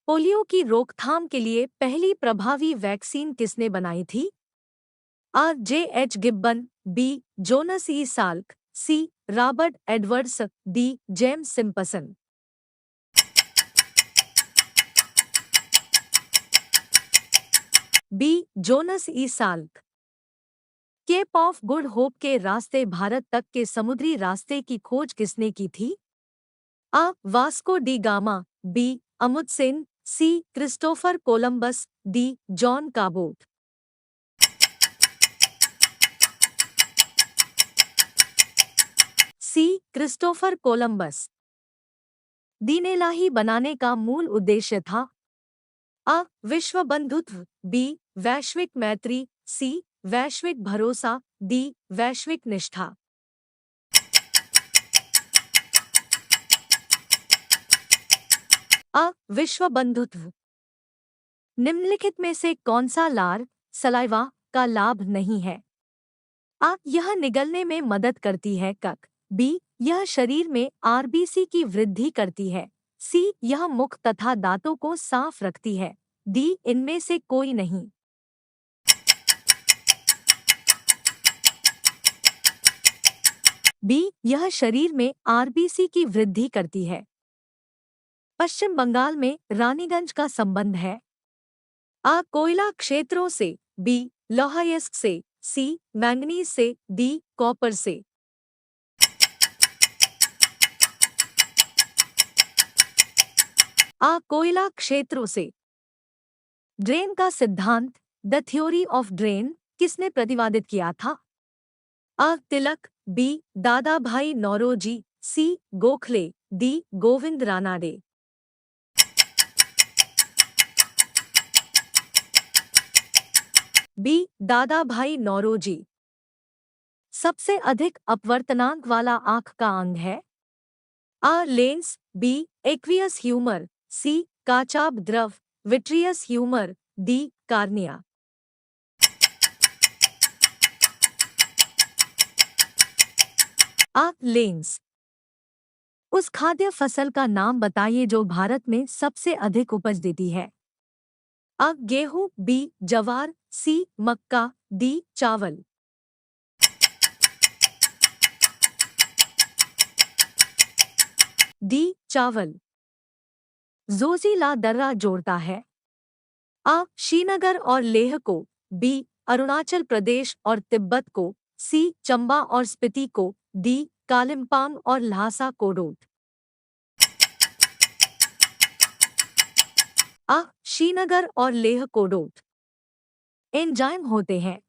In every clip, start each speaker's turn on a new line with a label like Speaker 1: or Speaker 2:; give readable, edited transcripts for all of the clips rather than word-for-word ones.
Speaker 1: Polio की रोकथाम के लिए पहली प्रभावी वैक्सीन किसने बनाई थी? आ. J. H. Gibbon, B. Jonas E. Salk, C. Robert Edwards, D. James Simpson. B. Jonas E. Salk. Cape of Good Hope के रास्ते भारत तक के समुद्री रास्ते की खोज किसने की थी? आ. Vasco da Gama, B. Amundsen, C. Christopher Columbus, D. John Cabot. C. Christopher Columbus. Din i Ilahi बनाने का मूल उद्देश्य था? आ. विश्व बंधुत्व, बी. वैश्विक मैत्री, सी. वैश्विक भरोसा, डी. वैश्विक निष्ठा। आ. विश्व बंधुत्व। निम्नलिखित में से कौन सा लार सलाइवा का लाभ नहीं है? आ. यह निगलने में मदद करती है, कक। बी. यह शरीर में आरबीसी की वृद्धि करती है, सी. यह मुख तथा दांतों को साफ रखती है, डी. इनमें से कोई नहीं। बी. यह शरीर में आरबीसी की वृद्धि करती है। पश्चिम बंगाल में रानीगंज का संबंध है? आ. कोयला क्षेत्रों से, बी. लौहायस्क से, सी. मैंगनीज से, डी. कॉपर से। आ. कोयला क्षेत्रों से। ड्रेन का सिद्धांत, द थ्योरी ऑफ ड्रेन, किसने प्रतिपादित किया था? आ. तिलक, बी. दादा भाई नौरोजी, सी. गोखले, डी. गोविंद रानाडे। बी. दादा भाई नौरोजी। सबसे अधिक अपवर्तनांक वाला आंख का अंग है? आ. Lens, B. Aqueous humour, C. काचाभ द्रव, विट्रियस ह्यूमर, डी. कार्निया। आ. लेंस। उस खाद्य फसल का नाम बताइए जो भारत में सबसे अधिक उपज देती है? आ. गेहूं, बी. जवार, सी. मक्का, डी. चावल। डी. चावल। जोजिला दर्रा जोड़ता है? आ. श्रीनगर और लेह को, बी. अरुणाचल प्रदेश और तिब्बत को, सी. चंबा और स्पीति को, डी. कालिम्पोंग और ल्हासा कोडोट। आ. श्रीनगर और लेह कोडोट। एंजाइम होते हैं?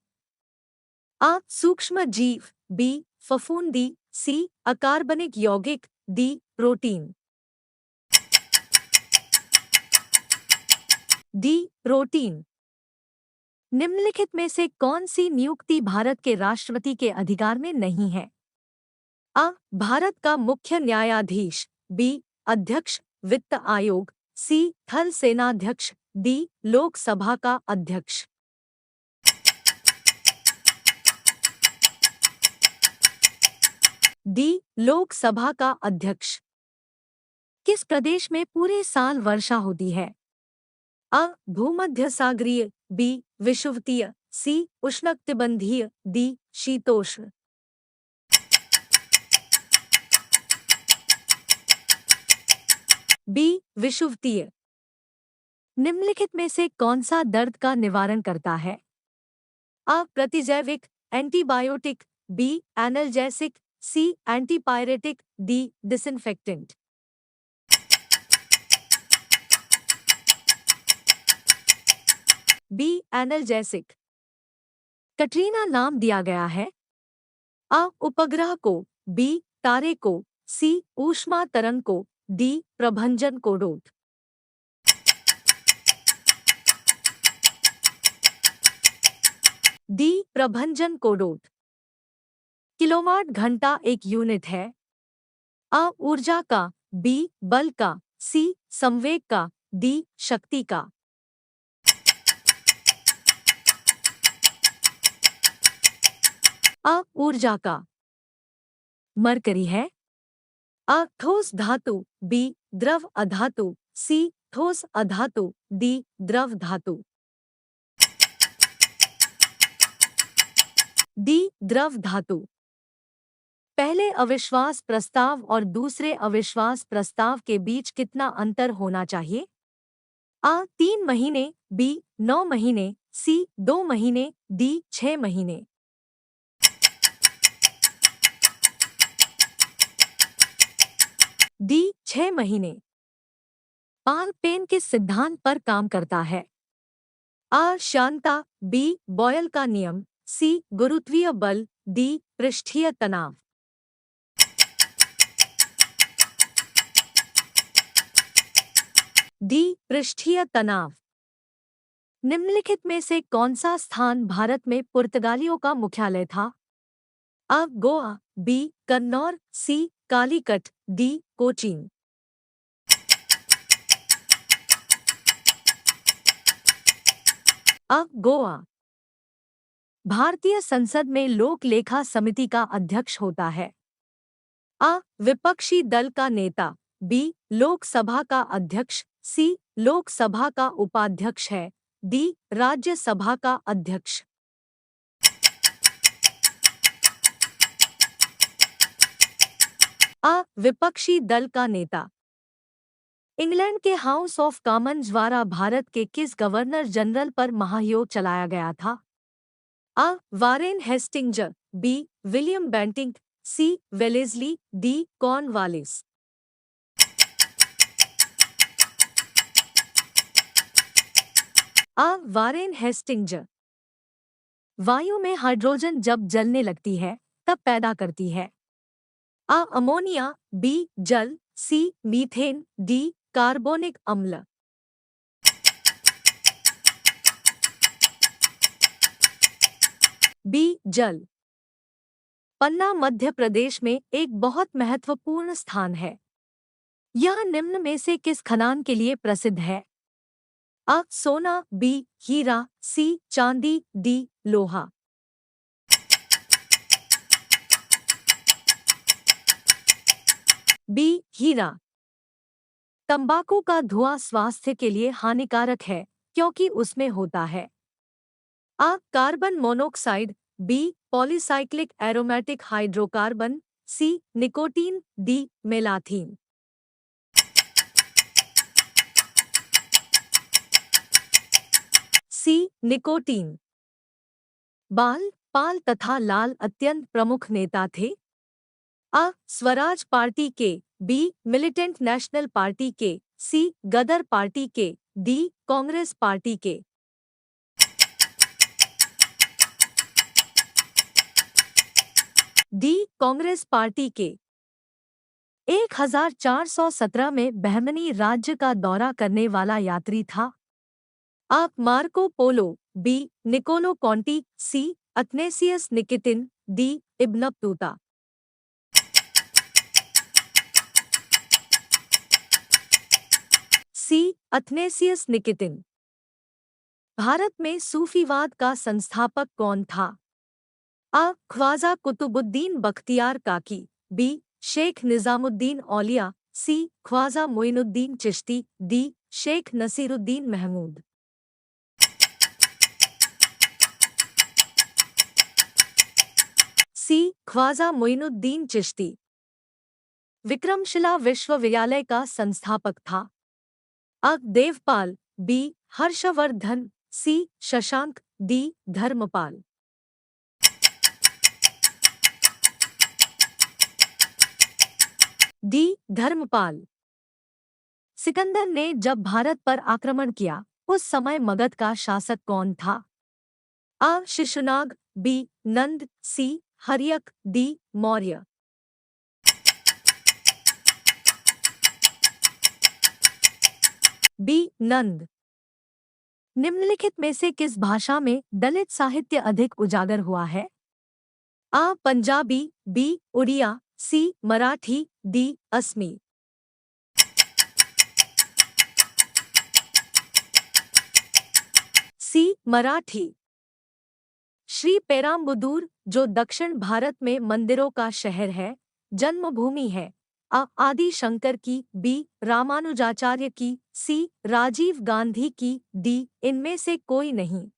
Speaker 1: आ. सूक्ष्म जीव, बी. फफूंदी, सी. अकार्बनिक यौगिक, डी. प्रोटीन। डी. प्रोटीन। निम्नलिखित में से कौन सी नियुक्ति भारत के राष्ट्रपति के अधिकार में नहीं है? आ. भारत का मुख्य न्यायाधीश, बी. अध्यक्ष वित्त आयोग, सी. थल सेनाध्यक्ष, डी. लोकसभा का अध्यक्ष। डी. लोकसभा का अध्यक्ष। किस प्रदेश में पूरे साल वर्षा होती है? आ. भूमध्य सागरीय, बी. विषुवतीय, सी. उष्णकटिबंधीय, डी. शीतोष्ण। बी. विषुवतीय। निम्नलिखित में से कौन सा दर्द का निवारण करता है? आ. प्रतिजैविक, antibiotic, B. Analgesic, C. Antipyretic, D. Disinfectant. B. Analgesic. Katrina नाम दिया गया है? आ. उपग्रह को, बी. तारे को, सी. ऊष्मा तरंग को, डी. प्रभंजन कोडोट। डी. प्रभंजन कोडोट। किलोवाट घंटा एक यूनिट है? आ. ऊर्जा का, बी. बल का, सी. संवेग का, डी. शक्ति का। आ. ऊर्जा का। मरकरी है? आ. ठोस धातु, बी. द्रव अधातु, सी. ठोस अधातु, डी द्रव धातु। डी द्रव धातु। पहले अविश्वास प्रस्ताव और दूसरे अविश्वास प्रस्ताव के बीच कितना अंतर होना चाहिए? आ 3 महीने, बी 9 महीने, सी 2 महीने, डी 6 महीने। डी 6 महीने। पाल पेन किस सिद्धांत पर काम करता है? आ श्यानता, बी बॉयल का नियम, सी गुरुत्वीय बल, डी पृष्ठीय तनाव। डी पृष्ठीय तनाव। निम्नलिखित में से कौन सा स्थान भारत में पुर्तगालियों का मुख्यालय था? आ गोवा, बी कन्नौर, सी कालीकट, डी कोचीन। आ गोवा। भारतीय संसद में लोक लेखा समिति का अध्यक्ष होता है? आ विपक्षी दल का नेता, बी लोकसभा का अध्यक्ष, सी लोकसभा का उपाध्यक्ष है, डी राज्यसभा का अध्यक्ष। आ विपक्षी दल का नेता। इंग्लैंड के हाउस ऑफ कॉमन्स द्वारा भारत के किस गवर्नर जनरल पर महाभियोग चलाया गया था? आ Warren Hastings, B William Bentinck, C Wellesley, D Cornwallis. आ वारेन हेस्टिंग्ज। वायु में हाइड्रोजन जब जलने लगती है तब पैदा करती है? आ अमोनिया, बी जल, सी मीथेन, डी कार्बोनिक अम्ल। बी जल। पन्ना मध्य प्रदेश में एक बहुत महत्वपूर्ण स्थान है। यह निम्न में से किस खदान के लिए प्रसिद्ध है? आ सोना, बी हीरा, सी चांदी, डी लोहा। बी हीरा। तंबाकू का धुआं स्वास्थ्य के लिए हानिकारक है क्योंकि उसमें होता है? आ carbon monoxide, B polycyclic aromatic hydrocarbon, C nicotine, D malathion. C nicotine. Bal, Pal तथा लाल अत्यंत प्रमुख नेता थे? आ स्वराज पार्टी के, बी मिलिटेंट नेशनल पार्टी के, सी गदर पार्टी के, डी कांग्रेस पार्टी के। डी कांग्रेस पार्टी के। 1417 में बहमनी राज्य का दौरा करने वाला यात्री था? आ मार्को पोलो, बी निकोलो कॉन्टी, सी अथनेसियस निकितिन, डी इब्न बतूता। सी अथनेसियस निकितिन। भारत में सूफीवाद का संस्थापक कौन था? आ ख्वाजा कुतुबुद्दीन बख्तियार काकी, बी शेख निजामुद्दीन औलिया, सी ख्वाजा मोइनुद्दीन चिश्ती, डी शेख नसीरुद्दीन महमूद। सी ख्वाजा मोइनुद्दीन चिश्ती। विक्रमशिला विश्वविद्यालय का संस्थापक था? आ देवपाल, बी हर्षवर्धन, सी शशांक, डी धर्मपाल। डी धर्मपाल। सिकंदर ने जब भारत पर आक्रमण किया उस समय मगध का शासक कौन था? आ शिशुनाग, बी नंद, सी हर्यक, डी मौर्य। बी नंद। निम्नलिखित में से किस भाषा में दलित साहित्य अधिक उजागर हुआ है? आ पंजाबी, बी उड़िया, सी मराठी, डी असमी। सी मराठी। श्री पेराम्बुदूर, जो दक्षिण भारत में मंदिरों का शहर है, जन्मभूमि है, आ आदि शंकर की, बी रामानुजाचार्य की, सी राजीव गांधी की, डी इनमें से कोई नहीं।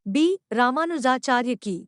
Speaker 1: बी रामानुजाचार्य की।